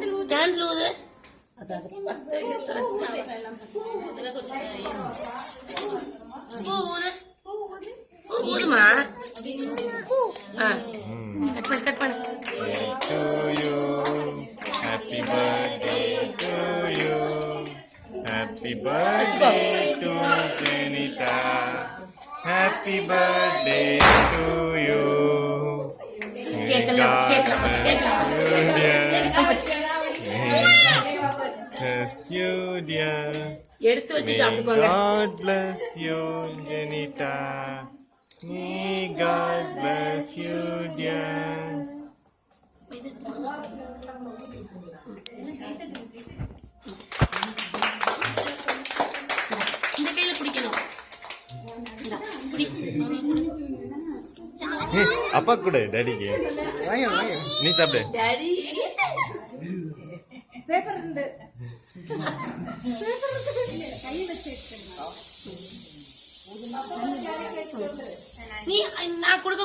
Candle ஊது. ஊதுமா? Cut பண்ணு. Happy birthday to you. Happy birthday to Janita. Happy birthday to you. Bless you, dear. God bless you, Janita. May God bless you, dear. இந்த கையில பிடிக்கணும். அப்பா கூட டாடிக்கு நீ சாப்பிடு. டாடி பேப்பர் இருந்து நீ நான் கொடுக்க